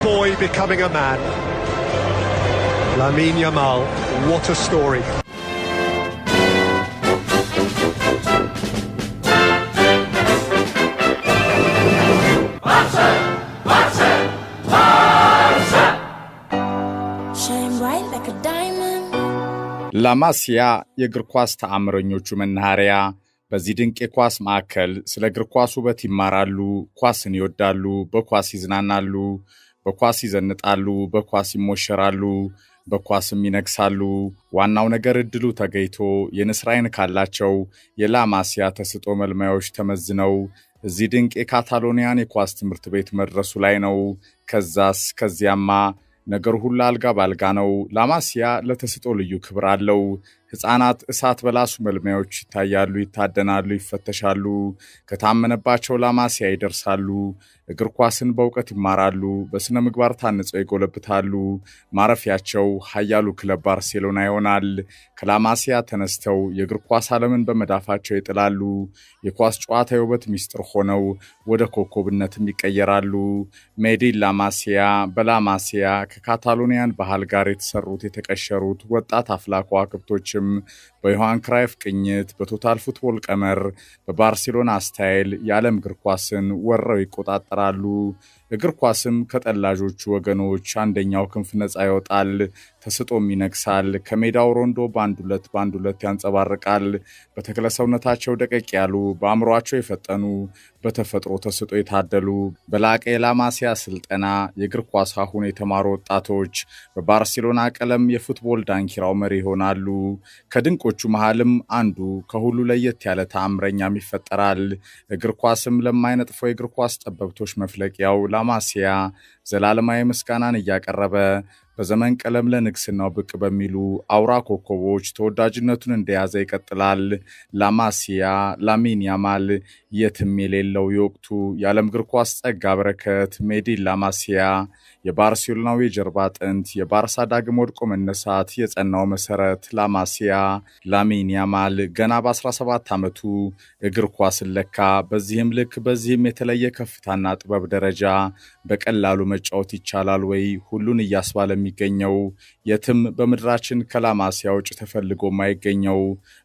boy becoming a man. Lamine Yamal, what a story. ላማሲያ የእግር ኳስ ተአምረኞቹ መናኸሪያ በዚህ ድንቅ የኳስ ማዕከል ስለ እግር ኳስ ውበት ይማራሉ፣ ኳስን ይወዳሉ፣ በኳስ ይዝናናሉ፣ በኳስ ይዘንጣሉ፣ በኳስ ይሞሸራሉ፣ በኳስም ይነግሳሉ። ዋናው ነገር እድሉ ተገይቶ የንስር ዓይን ካላቸው የላማሲያ ተስጦ መልማዮች ተመዝነው እዚህ ድንቅ የካታሎኒያን የኳስ ትምህርት ቤት መድረሱ ላይ ነው። ከዛስ ከዚያማ ነገር ሁሉ አልጋ ባልጋ ነው። ላማሲያ ለተስጦ ልዩ ክብር አለው። ሕፃናት እሳት በላሱ መልማዮች ይታያሉ፣ ይታደናሉ፣ ይፈተሻሉ። ከታመነባቸው ላማሲያ ይደርሳሉ። እግር ኳስን በእውቀት ይማራሉ፣ በስነ ምግባር ታንጸው ይጎለብታሉ። ማረፊያቸው ኃያሉ ክለብ ባርሴሎና ይሆናል። ከላማሲያ ተነስተው የእግር ኳስ ዓለምን በመዳፋቸው ይጥላሉ። የኳስ ጨዋታ የውበት ሚስጥር ሆነው ወደ ኮከብነትም ይቀየራሉ። ሜዲን ላማሲያ በላማሲያ ከካታሎኒያን ባህል ጋር የተሰሩት የተቀሸሩት ወጣት አፍላ ከዋክብቶችም በዮሐን ክራይፍ ቅኝት በቶታል ፉትቦል ቀመር በባርሴሎና ስታይል የዓለም እግር ኳስን ወረው ይቆጣጠራሉ። እግር ኳስም ከጠላጆቹ ወገኖች አንደኛው ክንፍ ነፃ ይወጣል፣ ተስጦም ይነግሳል። ከሜዳው ሮንዶ ባንድ ሁለት ያንጸባርቃል። በተክለ ሰውነታቸው ደቀቅ ያሉ፣ በአእምሯቸው የፈጠኑ፣ በተፈጥሮ ተስጦ የታደሉ በላቀ የላማሲያ ስልጠና የእግር ኳስ አሁን የተማሩ ወጣቶች በባርሴሎና ቀለም የፉትቦል ዳንኪራው መሪ ይሆናሉ። ከድንቆቹ መሃልም አንዱ ከሁሉ ለየት ያለ ተአምረኛም ይፈጠራል። እግር ኳስም ለማይነጥፈው የእግር ኳስ ጠበብቶች መፍለቂያው ላማሲያ ዘላለማዊ ምስጋናን እያቀረበ በዘመን ቀለም ለንግስናው ብቅ በሚሉ አውራ ኮከቦች ተወዳጅነቱን እንደያዘ ይቀጥላል። ላማሲያ ላሚን ያማል የትም የሌለው የወቅቱ የዓለም እግር ኳስ ጸጋ በረከት ሜዲን ላማሲያ የባርሴሎናው የጀርባ አጥንት የባርሳ ዳግም ወድቆ መነሳት የጸናው መሰረት ላማሲያ ላሚን ያማል ገና በ17 ዓመቱ እግር ኳስን ለካ። በዚህም ልክ በዚህም የተለየ ከፍታና ጥበብ ደረጃ በቀላሉ መጫወት ይቻላል ወይ? ሁሉን እያስባለ የሚገኘው የትም በምድራችን ከላማሲያ ውጭ ተፈልጎ የማይገኘው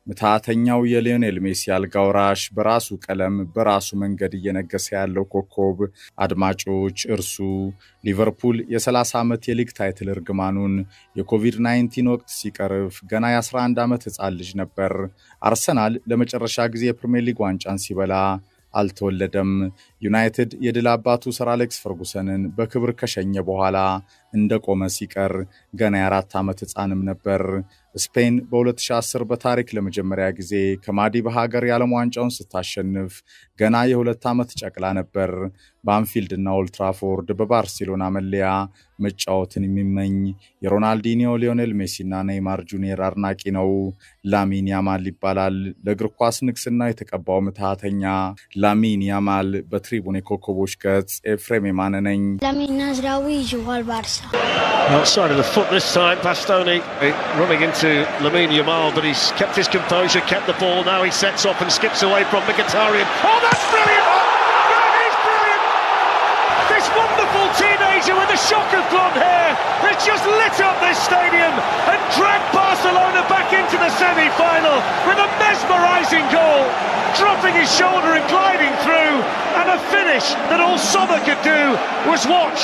ምትሃተኛው የሊዮኔል ሜሲ አልጋ ወራሽ በራሱ ቀለም በራሱ መንገድ እየነገሰ ያለው ኮከብ አድማጮች እርሱ ሊቨርፑል የ30 ዓመት የሊግ ታይትል እርግማኑን የኮቪድ-19 ወቅት ሲቀርፍ ገና የ11 ዓመት ሕፃን ልጅ ነበር። አርሰናል ለመጨረሻ ጊዜ የፕሪሚየር ሊግ ዋንጫን ሲበላ አልተወለደም። ዩናይትድ የድል አባቱ ሰር አሌክስ ፈርጉሰንን በክብር ከሸኘ በኋላ እንደቆመ ሲቀር ገና የ4 ዓመት ሕፃንም ነበር። ስፔን በ2010 በታሪክ ለመጀመሪያ ጊዜ ከማዲባ ሀገር የዓለም ዋንጫውን ስታሸንፍ ገና የ2 ዓመት ጨቅላ ነበር። በአንፊልድና ኦልትራፎርድ በባርሴሎና መለያ መጫወትን የሚመኝ የሮናልዲኒዮ ሊዮኔል ሜሲና ኔይማር ጁኒየር አድናቂ ነው። ላሚን ያማል ይባላል። ለእግር ኳስ ንግስና የተቀባው ምትሃተኛ ላሚን ያማል በትሪቡን የኮከቦች ገጽ ኤፍሬም የማነ ነኝ። ላሚን ናዝራዊ ይዋል ባርሳ outside of the foot this time. Bastoni running into Lamine Yamal, but he's kept his composure, kept the ball. Now he sets off and skips away from Mkhitaryan. Oh, that's brilliant! That is brilliant! This wonderful teenager with a shock of blonde hair has just lit up this stadium and dragged Barcelona back into the semi-final with a mesmerising goal, dropping his shoulder and gliding through, and a finish that all summer could do was watch.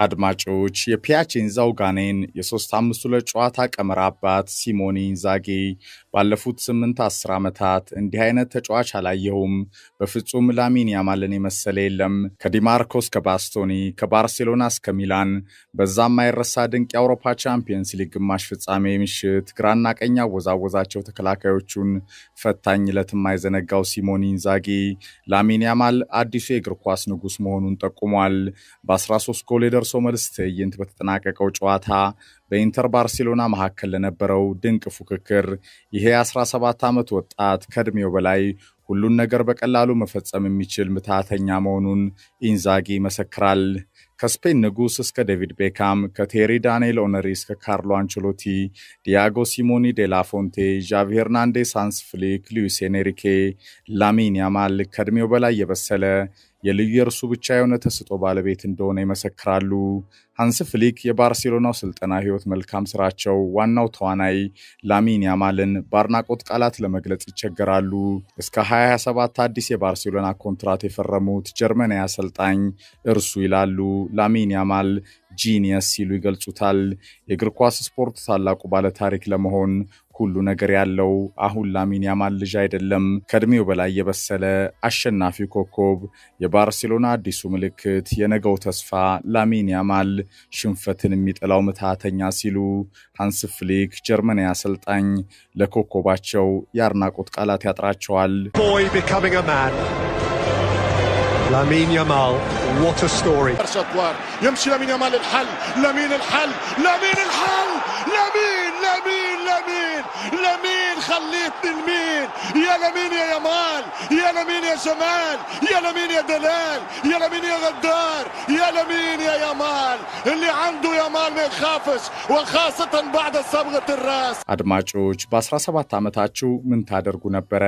አድማጮች የፒያቼንዛው ጋኔን የ3-5-2 ጨዋታ ቀመር አባት ሲሞኔ ኢንዛጊ ባለፉት 8-10 ዓመታት እንዲህ አይነት ተጫዋች አላየሁም። በፍጹም ላሚን ያማልን የመሰለ የለም። ከዲማርኮስ ከባስቶኒ ከባርሴሎና እስከ ሚላን በዛም ማይረሳ ድንቅ የአውሮፓ ቻምፒየንስ ሊግ ግማሽ ፍጻሜ ምሽት ግራና ቀኝ አወዛወዛቸው ተከላካዮቹን ፈታኝ ለትም አይዘነጋው ሲሞኔ ኢንዛጊ ላሚን ያማል አዲሱ የእግር ኳስ ንጉስ መሆኑን ጠቁሟል። በ13 ጎል የደርሶ መልስ ትዕይንት በተጠናቀቀው ጨዋታ በኢንተር ባርሴሎና መካከል ለነበረው ድንቅ ፉክክር ይሄ 17 ዓመት ወጣት ከእድሜው በላይ ሁሉን ነገር በቀላሉ መፈጸም የሚችል ምትሃተኛ መሆኑን ኢንዛጊ ይመሰክራል። ከስፔን ንጉስ እስከ ዴቪድ ቤካም፣ ከቴሪ ዳንኤል ኦነሪ እስከ ካርሎ አንቸሎቲ፣ ዲያጎ ሲሞኒ ዴላ ፎንቴ፣ ዣቪ ሄርናንዴስ፣ ሃንስ ፍሊክ፣ ሉዊስ ኤንሪኬ ላሚን ያማል ከእድሜው በላይ የበሰለ የልዩ እርሱ ብቻ የሆነ ተስጦ ባለቤት እንደሆነ ይመሰክራሉ። ሃንስ ፍሊክ የባርሴሎናው ስልጠና ህይወት መልካም ስራቸው ዋናው ተዋናይ ላሚን ያማልን በአድናቆት ቃላት ለመግለጽ ይቸገራሉ። እስከ 2027 አዲስ የባርሴሎና ኮንትራት የፈረሙት ጀርመናዊ አሰልጣኝ እርሱ ይላሉ። ላሚን ያማል ጂኒየስ ሲሉ ይገልጹታል። የእግር ኳስ ስፖርት ታላቁ ባለ ታሪክ ለመሆን ሁሉ ነገር ያለው አሁን ላሚን ያማል ልጅ አይደለም፣ ከእድሜው በላይ የበሰለ አሸናፊ ኮከብ፣ የባርሴሎና አዲሱ ምልክት፣ የነገው ተስፋ ላሚን ያማል ሽንፈትን የሚጠላው ምትሃተኛ ሲሉ ሃንስ ፍሊክ ጀርመናዊ አሰልጣኝ ለኮከባቸው የአድናቆት ቃላት ያጥራቸዋል። Boy becoming a man. Lamine Yamal, what a story. يمشي لامين يامال الحل، لامين الحل، لامين الحل، لامين خليتني لمين؟ يا لامين يا يامال، يا لامين يا جمال، يا لامين يا دلال، يا لامين يا غدار، يا لامين يا يامال، اللي عنده يامال ما يخافش، وخاصة بعد صبغة الراس. አድማጮች በ17 ዓመታችሁ ምን ታደርጉ ነበር?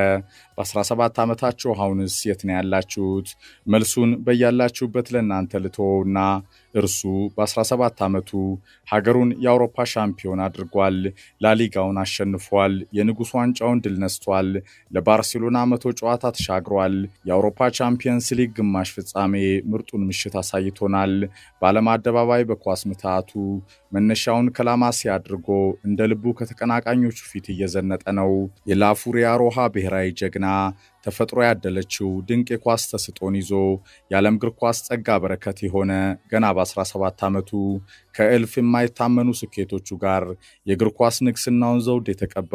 በ17 ዓመታችሁ አሁንስ የት ነው ያላችሁት? መልሱን በያላችሁበት ለእናንተ ልተውና እርሱ በ17 ዓመቱ ሀገሩን የአውሮፓ ሻምፒዮን አድርጓል። ላሊጋውን አሸንፏል። የንጉስ ዋንጫውን ድል ነስቷል። ለባርሴሎና 100 ጨዋታ ተሻግሯል። የአውሮፓ ቻምፒየንስ ሊግ ግማሽ ፍጻሜ ምርጡን ምሽት አሳይቶናል። በዓለም አደባባይ በኳስ ምታቱ መነሻውን ከላማሲያ አድርጎ እንደ ልቡ ከተቀናቃኞቹ ፊት እየዘነጠ ነው። የላፉሪያ ሮሃ ብሔራዊ ጀግና ተፈጥሮ ያደለችው ድንቅ የኳስ ተስጦን ይዞ የዓለም እግር ኳስ ጸጋ በረከት የሆነ ገና በ17 ዓመቱ ከእልፍ የማይታመኑ ስኬቶቹ ጋር የእግር ኳስ ንግስናውን ዘውድ የተቀባ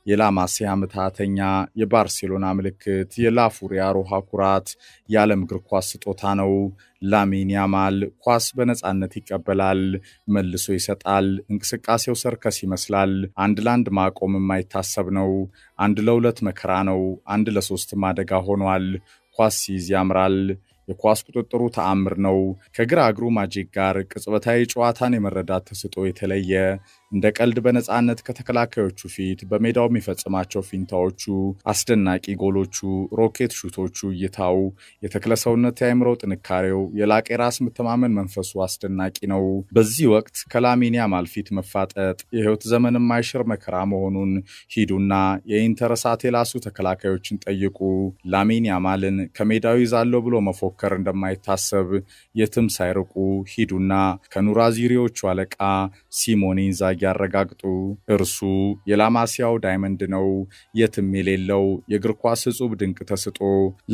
የላማሲያ ምትሃተኛ፣ የባርሴሎና ምልክት፣ የላፉሪያ ሮሃ ኩራት፣ የዓለም እግር ኳስ ስጦታ ነው። ላሚን ያማል ኳስ በነጻነት ይቀበላል፣ መልሶ ይሰጣል። እንቅስቃሴው ሰርከስ ይመስላል። አንድ ለአንድ ማቆም የማይታሰብ ነው። አንድ ለሁለት መከራ ነው። አንድ ለሶስት ማደጋ ሆኗል። ኳስ ሲይዝ ያምራል። የኳስ ቁጥጥሩ ተአምር ነው። ከግራ እግሩ ማጂክ ጋር ቅጽበታዊ ጨዋታን የመረዳት ተስጦ የተለየ እንደ ቀልድ በነጻነት ከተከላካዮቹ ፊት በሜዳው የሚፈጽማቸው ፊንታዎቹ፣ አስደናቂ ጎሎቹ፣ ሮኬት ሹቶቹ፣ እይታው፣ የተክለሰውነት የአእምሮ ጥንካሬው፣ የላቀ ራስ መተማመን መንፈሱ አስደናቂ ነው። በዚህ ወቅት ከላሚን ያማል ፊት መፋጠጥ የህይወት ዘመን የማይሽር መከራ መሆኑን ሂዱና የኢንተር እሳት የላሱ ተከላካዮችን ጠይቁ። ላሚን ያማልን ከሜዳው ይዛለው ብሎ መፎከር እንደማይታሰብ የትም ሳይርቁ ሂዱና ከኑራዚሪዎቹ አለቃ ሲሞኔ ኢንዛጊ ያረጋግጡ። እርሱ የላማሲያው ዳይመንድ ነው፣ የትም የሌለው የእግር ኳስ እጹብ ድንቅ ተስጦ።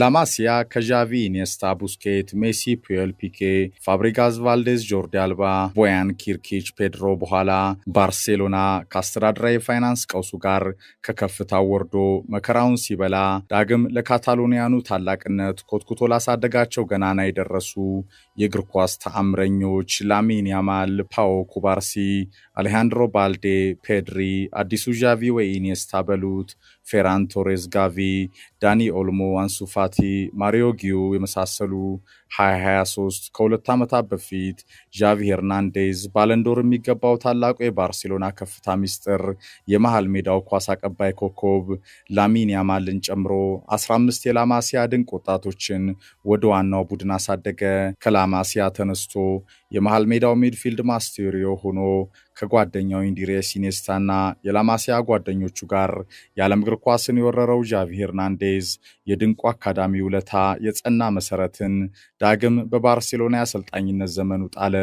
ላማሲያ ከዣቪ፣ ኢኒየስታ፣ ቡስኬት፣ ሜሲ፣ ፑየል፣ ፒኬ፣ ፋብሪጋዝ፣ ቫልዴዝ፣ ጆርዲ አልባ፣ ቦያን፣ ኪርኪች፣ ፔድሮ በኋላ ባርሴሎና ከአስተዳደራዊ የፋይናንስ ቀውሱ ጋር ከከፍታው ወርዶ መከራውን ሲበላ ዳግም ለካታሎኒያኑ ታላቅነት ኮትኩቶ ላሳደጋቸው ገናና የደረሱ የእግር ኳስ ተአምረኞች ላሚን ያማል፣ ፓኦ ኩባርሲ፣ አሌሃንድሮ ባልዴ፣ ፔድሪ፣ አዲሱ ዣቪ ወይ ኢኒየስታ በሉት፣ ፌራን ቶሬዝ፣ ጋቪ፣ ዳኒ ኦልሞ፣ አንሱ ፋቲ፣ ማሪዮ ጊዩ የመሳሰሉ 2023 ከሁለት ዓመታት በፊት ዣቪ ሄርናንዴዝ ባለንዶር የሚገባው ታላቁ የባርሴሎና ከፍታ ሚስጥር የመሃል ሜዳው ኳስ አቀባይ ኮከብ ላሚን ያማልን ጨምሮ 15 የላማሲያ ድንቅ ወጣቶችን ወደ ዋናው ቡድን አሳደገ። ከላማሲያ ተነስቶ የመሃል ሜዳው ሚድፊልድ ማስቴሪዮ ሆኖ ከጓደኛው ኢንዲሬስ ኢኒየስታና የላማሲያ ጓደኞቹ ጋር የዓለም እግር ኳስን የወረረው ዣቪ ሄርናንዴዝ የድንቁ አካዳሚ ውለታ የጸና መሰረትን ዳግም በባርሴሎና የአሰልጣኝነት ዘመኑ ጣለ።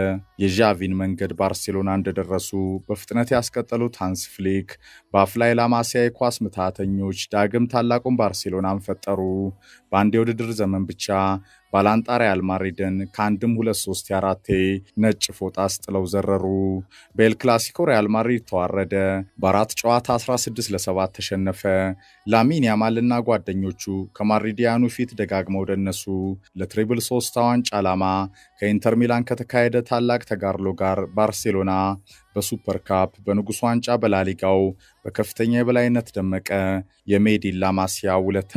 የዣቪን መንገድ ባርሴሎና እንደደረሱ በፍጥነት ያስቀጠሉት ሃንስ ፍሊክ በአፍላ የላማሲያ የኳስ ምትሃተኞች ዳግም ታላቁን ባርሴሎናን ፈጠሩ። በአንድ የውድድር ዘመን ብቻ ባላንጣ ሪያል ማድሪድን ከአንድም 2-3-4 ነጭ ፎጣ አስጥለው ዘረሩ። በኤል ክላሲኮ ሪያል ማድሪድ ተዋረደ። በአራት ጨዋታ 16-7 ተሸነፈ። ላሚን ያማልና ጓደኞቹ ከማድሪዲያኑ ፊት ደጋግመው ደነሱ። ለትሪብል 3 ዋንጫ ዓላማ ከኢንተር ሚላን ከተካሄደ ታላቅ ተጋድሎ ጋር ባርሴሎና በሱፐር ካፕ፣ በንጉስ ዋንጫ፣ በላሊጋው በከፍተኛ የበላይነት ደመቀ። የሜዲን ላማሲያ ውለታ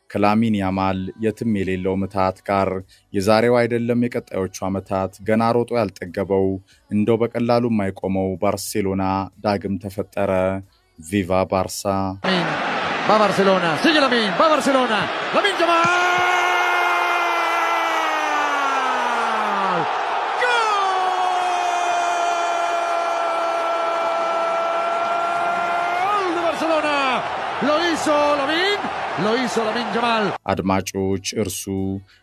ከላሚን ያማል የትም የሌለው ምትሃት ጋር የዛሬው አይደለም የቀጣዮቹ ዓመታት ገና ሮጦ ያልጠገበው እንደው በቀላሉ የማይቆመው ባርሴሎና ዳግም ተፈጠረ። ቪቫ ባርሳ! Va Barcelona, sigue Lamine, va Barcelona, Lamine Yamal! lo hizo Lamine Yamal. አድማጮች እርሱ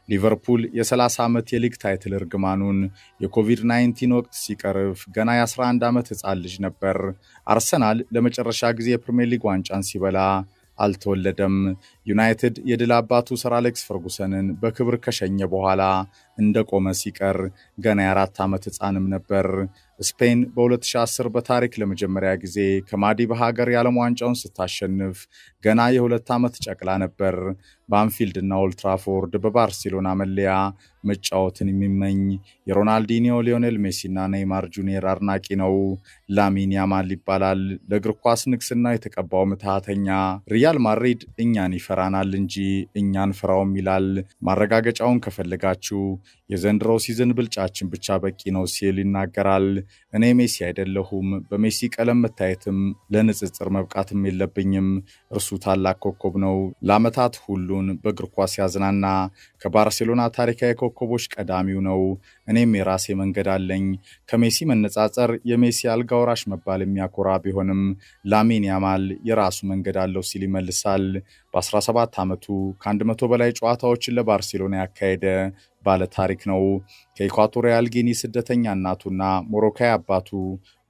ሊቨርፑል የ30 ዓመት የሊግ ታይትል እርግማኑን የኮቪድ-19 ወቅት ሲቀርፍ ገና የ11 ዓመት ሕፃን ልጅ ነበር። አርሰናል ለመጨረሻ ጊዜ የፕሪሚየር ሊግ ዋንጫን ሲበላ አልተወለደም። ዩናይትድ የድል አባቱ ሰር አሌክስ ፈርጉሰንን በክብር ከሸኘ በኋላ እንደቆመ ሲቀር ገና የ4 ዓመት ሕፃንም ነበር። ስፔን በ2010 በታሪክ ለመጀመሪያ ጊዜ ከማዲባ ሀገር የዓለም ዋንጫውን ስታሸንፍ ገና የ2 ዓመት ጨቅላ ነበር። በአንፊልድ እና ኦልትራፎርድ በባርሴሎና መለያ መጫወትን የሚመኝ የሮናልዲኒዮ፣ ሊዮኔል ሜሲ እና ኔይማር ጁኒየር አድናቂ ነው። ላሚን ያማል ይባላል። ለእግር ኳስ ንግስና የተቀባው ምትሃተኛ ሪያል ማድሪድ እኛን ይፈራናል እንጂ እኛን ፈራውም ይላል። ማረጋገጫውን ከፈለጋችሁ የዘንድሮው ሲዝን ብልጫችን ብቻ በቂ ነው ሲል ይናገራል። እኔ ሜሲ አይደለሁም፣ በሜሲ ቀለም መታየትም ለንጽጽር መብቃትም የለብኝም። እርሱ ታላቅ ኮከብ ነው። ለዓመታት ሁሉን በእግር ኳስ ያዝናና ከባርሴሎና ታሪካዊ ኮከቦች ቀዳሚው ነው። እኔም የራሴ መንገድ አለኝ። ከሜሲ መነጻጸር የሜሲ አልጋ ወራሽ መባል የሚያኮራ ቢሆንም ላሚን ያማል የራሱ መንገድ አለው ሲል ይመልሳል። በ17 ዓመቱ ከ100 በላይ ጨዋታዎችን ለባርሴሎና ያካሄደ ባለ ታሪክ ነው። ከኢኳቶሪያል ጊኒ ስደተኛ እናቱና ሞሮካዊ አባቱ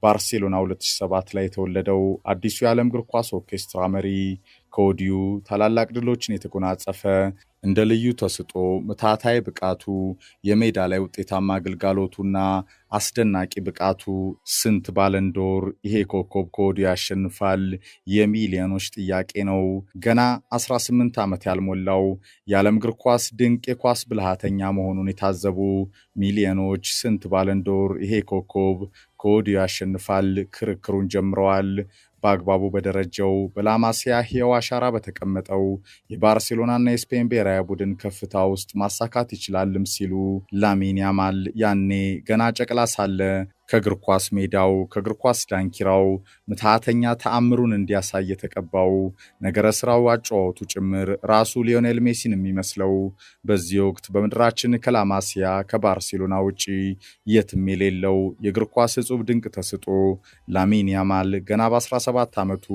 ባርሴሎና 2007 ላይ የተወለደው አዲሱ የዓለም እግር ኳስ ኦርኬስትራ መሪ ከወዲሁ ታላላቅ ድሎችን የተጎናጸፈ እንደ ልዩ ተስጦ ምታታይ ብቃቱ የሜዳ ላይ ውጤታማ አገልጋሎቱና አስደናቂ ብቃቱ ስንት ባለንዶር ይሄ ኮከብ ከወዲሁ ያሸንፋል የሚሊዮኖች ጥያቄ ነው። ገና 18 ዓመት ያልሞላው የዓለም እግር ኳስ ድንቅ የኳስ ብልሃተኛ መሆኑን የታዘቡ ሚሊዮኖች ስንት ባለንዶር ይሄ ኮከብ ከወዲሁ ያሸንፋል ክርክሩን ጀምረዋል። በአግባቡ በደረጃው በላማሲያ ሕያው አሻራ በተቀመጠው የባርሴሎናና የስፔን ብሔራዊ ቡድን ከፍታ ውስጥ ማሳካት ይችላልም ሲሉ ላሚን ያማል ያኔ ገና ጨቅላ ሳለ ከእግር ኳስ ሜዳው ከእግር ኳስ ዳንኪራው ምትሃተኛ ተአምሩን እንዲያሳይ የተቀባው ነገረ ስራው አጨዋወቱ ጭምር ራሱ ሊዮኔል ሜሲን የሚመስለው በዚህ ወቅት በምድራችን ከላማሲያ ከባርሴሎና ውጪ የትም የሌለው የእግር ኳስ እጹብ ድንቅ ተስጦ ላሚን ያማል ገና በ17 ዓመቱ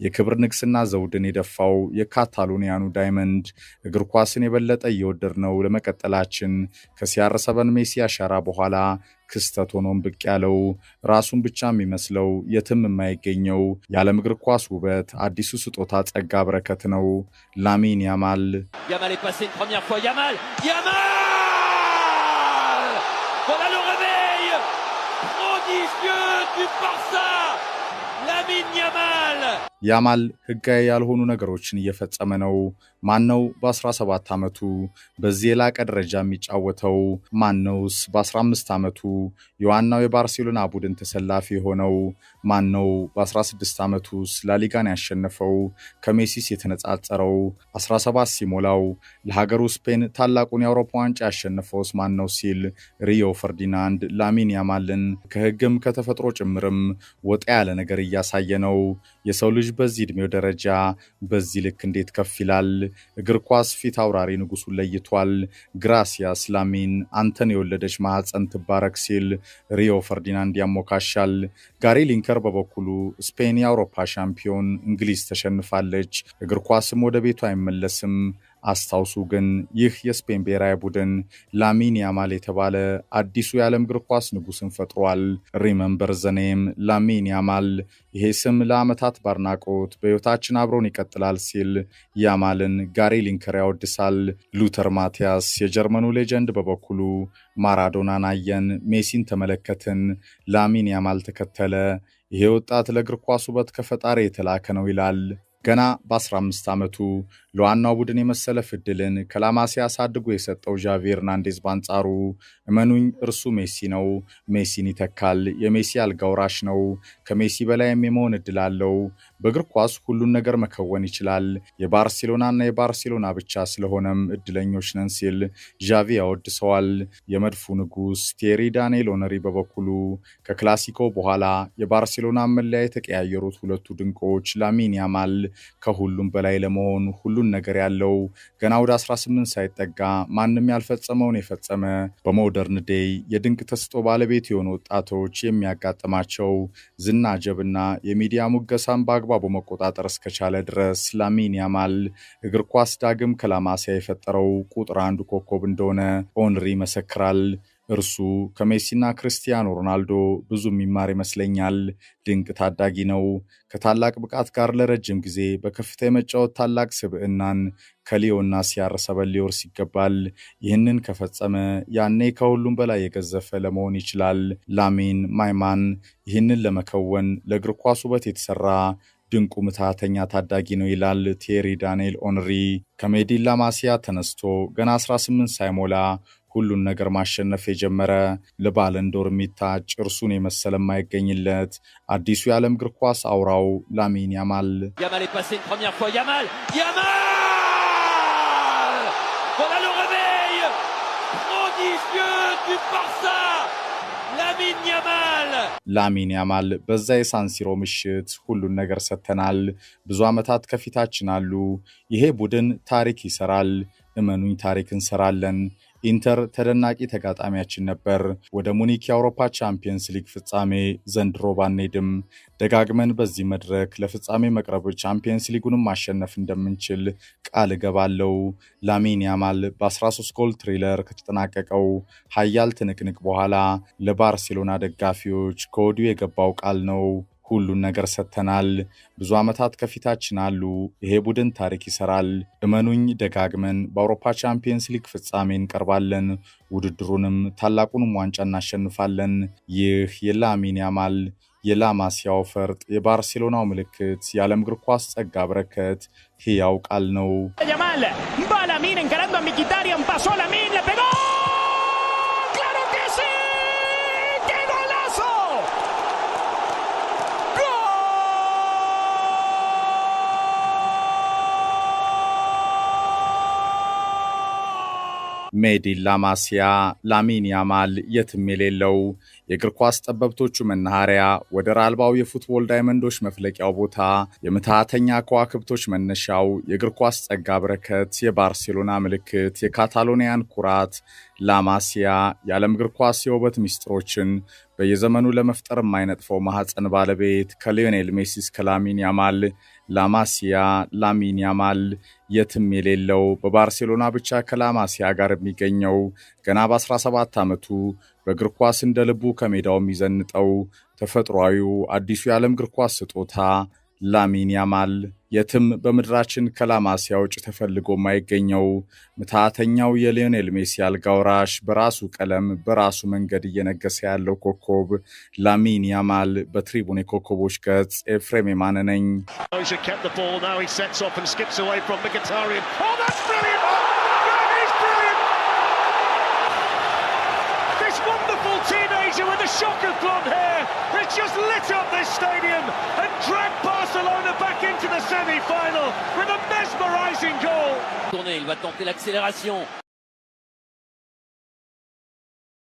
የክብር ንግስና ዘውድን የደፋው የካታሎኒያኑ ዳይመንድ እግር ኳስን የበለጠ እየወደድነው ለመቀጠላችን ከሲያር7 ሜሲ አሻራ በኋላ ክስተት ሆኖም ብቅ ያለው ራሱን ብቻ የሚመስለው የትም የማይገኘው የዓለም እግር ኳስ ውበት አዲሱ ስጦታ ጸጋ በረከት ነው። ላሚን ያማል Yamal est passé une première fois. Yamal Voilà le réveil prodigieux du Barça. Lamine Yamal ያማል ህጋዊ ያልሆኑ ነገሮችን እየፈጸመ ነው። ማነው በ17 ዓመቱ በዚህ የላቀ ደረጃ የሚጫወተው? ማነውስ በ15 ዓመቱ የዋናው የባርሴሎና ቡድን ተሰላፊ የሆነው? ማነው በ16 ዓመቱ ላሊጋን ያሸነፈው? ከሜሲስ የተነጻጸረው 17 ሲሞላው ለሀገሩ ስፔን ታላቁን የአውሮፓ ዋንጫ ያሸነፈውስ ማነው ሲል ሪዮ ፈርዲናንድ ላሚን ያማልን ከህግም ከተፈጥሮ ጭምርም ወጣ ያለ ነገር እያሳየ ነው። የሰው ልጅ በዚህ ዕድሜው ደረጃ በዚህ ልክ እንዴት ከፍ ይላል? እግር ኳስ ፊት አውራሪ ንጉሱን ለይቷል። ግራሲያስ ላሚን አንተን የወለደች ማህፀን ትባረክ ሲል ሪዮ ፈርዲናንድ ያሞካሻል። ጋሪ ሊንከር በበኩሉ ስፔን የአውሮፓ ሻምፒዮን እንግሊዝ ተሸንፋለች፣ እግር ኳስም ወደ ቤቱ አይመለስም። አስታውሱ ግን ይህ የስፔን ብሔራዊ ቡድን ላሚን ያማል የተባለ አዲሱ የዓለም እግር ኳስ ንጉስን ፈጥሯል። ሪመምበር ዘኔም ላሚን ያማል። ይሄ ስም ለዓመታት ባርናቆት በሕይወታችን አብሮን ይቀጥላል ሲል ያማልን ጋሪ ሊንከር ያወድሳል። ሉተር ማቲያስ የጀርመኑ ሌጀንድ በበኩሉ ማራዶናን አየን፣ ሜሲን ተመለከትን፣ ላሚን ያማል ተከተለ። ይሄ ወጣት ለእግር ኳስ ውበት ከፈጣሪ የተላከ ነው ይላል። ገና በ15 ዓመቱ ለዋናው ቡድን የመሰለፍ ዕድልን ከላማሲያ አሳድጎ የሰጠው ዣቪ ሄርናንዴዝ ባንጻሩ እመኑኝ እርሱ ሜሲ ነው፣ ሜሲን ይተካል፣ የሜሲ አልጋ ወራሽ ነው፣ ከሜሲ በላይ የመሆን ዕድል አለው፣ በእግር ኳስ ሁሉን ነገር መከወን ይችላል፣ የባርሴሎናና የባርሴሎና ብቻ ስለሆነም ዕድለኞች ነን ሲል ዣቪ ያወድሰዋል። የመድፉ ንጉስ ቴሪ ዳንኤል ኦነሪ በበኩሉ ከክላሲኮ በኋላ የባርሴሎና መለያ የተቀያየሩት ሁለቱ ድንቆች ላሚን ያማል ከሁሉም በላይ ለመሆን ሁሉን ነገር ያለው ገና ወደ 18 ሳይጠጋ ማንም ያልፈጸመውን የፈጸመ በሞደርን ዴይ የድንቅ ተስጦ ባለቤት የሆኑ ወጣቶች የሚያጋጥማቸው ዝና ጀብና የሚዲያ ሙገሳን በአግባቡ መቆጣጠር እስከቻለ ድረስ ላሚን ያማል እግር ኳስ ዳግም ከላማሲያ የፈጠረው ቁጥር አንዱ ኮከብ እንደሆነ ኦንሪ መሰክራል። እርሱ ከሜሲና ክርስቲያኖ ሮናልዶ ብዙ የሚማር ይመስለኛል። ድንቅ ታዳጊ ነው። ከታላቅ ብቃት ጋር ለረጅም ጊዜ በከፍታ የመጫወት ታላቅ ስብዕናን ከሊዮና ሲያርሰበል ሊወርስ ይገባል። ይህንን ከፈጸመ ያኔ ከሁሉም በላይ የገዘፈ ለመሆን ይችላል። ላሚን ማይማን ይህንን ለመከወን ለእግር ኳስ ውበት የተሰራ ድንቁ ምትሃተኛ ታዳጊ ነው ይላል ቴሪ ዳንኤል ኦንሪ። ከሜዲን ላማሲያ ተነስቶ ገና 18 ሳይሞላ ሁሉን ነገር ማሸነፍ የጀመረ ለባለንዶር የሚታጭ እርሱን የመሰለ የማይገኝለት አዲሱ የዓለም እግር ኳስ አውራው ላሚን ያማል Yamal est passé une première fois. Yamal Voilà le réveil prodigieux du Barça. ላሚን ያማል በዛ የሳንሲሮ ምሽት ሁሉን ነገር ሰተናል። ብዙ ዓመታት ከፊታችን አሉ። ይሄ ቡድን ታሪክ ይሰራል። እመኑኝ ታሪክ እንሰራለን። ኢንተር ተደናቂ ተጋጣሚያችን ነበር። ወደ ሙኒክ የአውሮፓ ቻምፒየንስ ሊግ ፍጻሜ ዘንድሮ ባንሄድም ደጋግመን በዚህ መድረክ ለፍጻሜ መቅረብ ቻምፒየንስ ሊጉንም ማሸነፍ እንደምንችል ቃል እገባለሁ። ላሚን ያማል በ13 ጎል ትሪለር ከተጠናቀቀው ኃያል ትንቅንቅ በኋላ ለባርሴሎና ደጋፊዎች ከወዲሁ የገባው ቃል ነው። ሁሉን ነገር ሰተናል። ብዙ ዓመታት ከፊታችን አሉ። ይሄ ቡድን ታሪክ ይሰራል። እመኑኝ ደጋግመን በአውሮፓ ቻምፒየንስ ሊግ ፍጻሜ እንቀርባለን። ውድድሩንም ታላቁንም ዋንጫ እናሸንፋለን። ይህ የላሚን ያማል የላማሲያው ፈርጥ የባርሴሎናው ምልክት የዓለም እግር ኳስ ጸጋ በረከት ሕያው ቃል ነው። ያማል ባላሚን encarando a Mkhitaryan pasó a Lamin le pegó claro que sí qué golazo ሜዲን ላማሲያ ላሚን ያማል የትም የሌለው የእግር ኳስ ጠበብቶቹ መናኸሪያ ወደር አልባው የፉትቦል ዳይመንዶች መፍለቂያው ቦታ የምትሃተኛ ከዋክብቶች መነሻው የእግር ኳስ ጸጋ በረከት የባርሴሎና ምልክት የካታሎኒያን ኩራት ላማሲያ የዓለም እግር ኳስ የውበት ሚስጥሮችን በየዘመኑ ለመፍጠር የማይነጥፈው ማህፀን ባለቤት ከሊዮኔል ሜሲ እስከ ላሚን ያማል ላማሲያ ላሚን ያማል የትም የሌለው በባርሴሎና ብቻ ከላማሲያ ጋር የሚገኘው ገና በ17 ዓመቱ በእግር ኳስ እንደ ልቡ ከሜዳው የሚዘንጠው ተፈጥሯዊው አዲሱ የዓለም እግር ኳስ ስጦታ ላሚን ያማል የትም በምድራችን ከላማሲያ ውጭ ተፈልጎ የማይገኘው ምትሃተኛው የሊዮኔል ሜሲ አልጋውራሽ በራሱ ቀለም በራሱ መንገድ እየነገሰ ያለው ኮከብ ላሚን ያማል በትሪቡን የኮከቦች ገጽ ኤፍሬም የማነ ነኝ። Teenager with a shock of blonde hair has just lit up this stadium and dragged Barcelona back into the semi-final with a mesmerizing goal. Il va tenter l'accélération.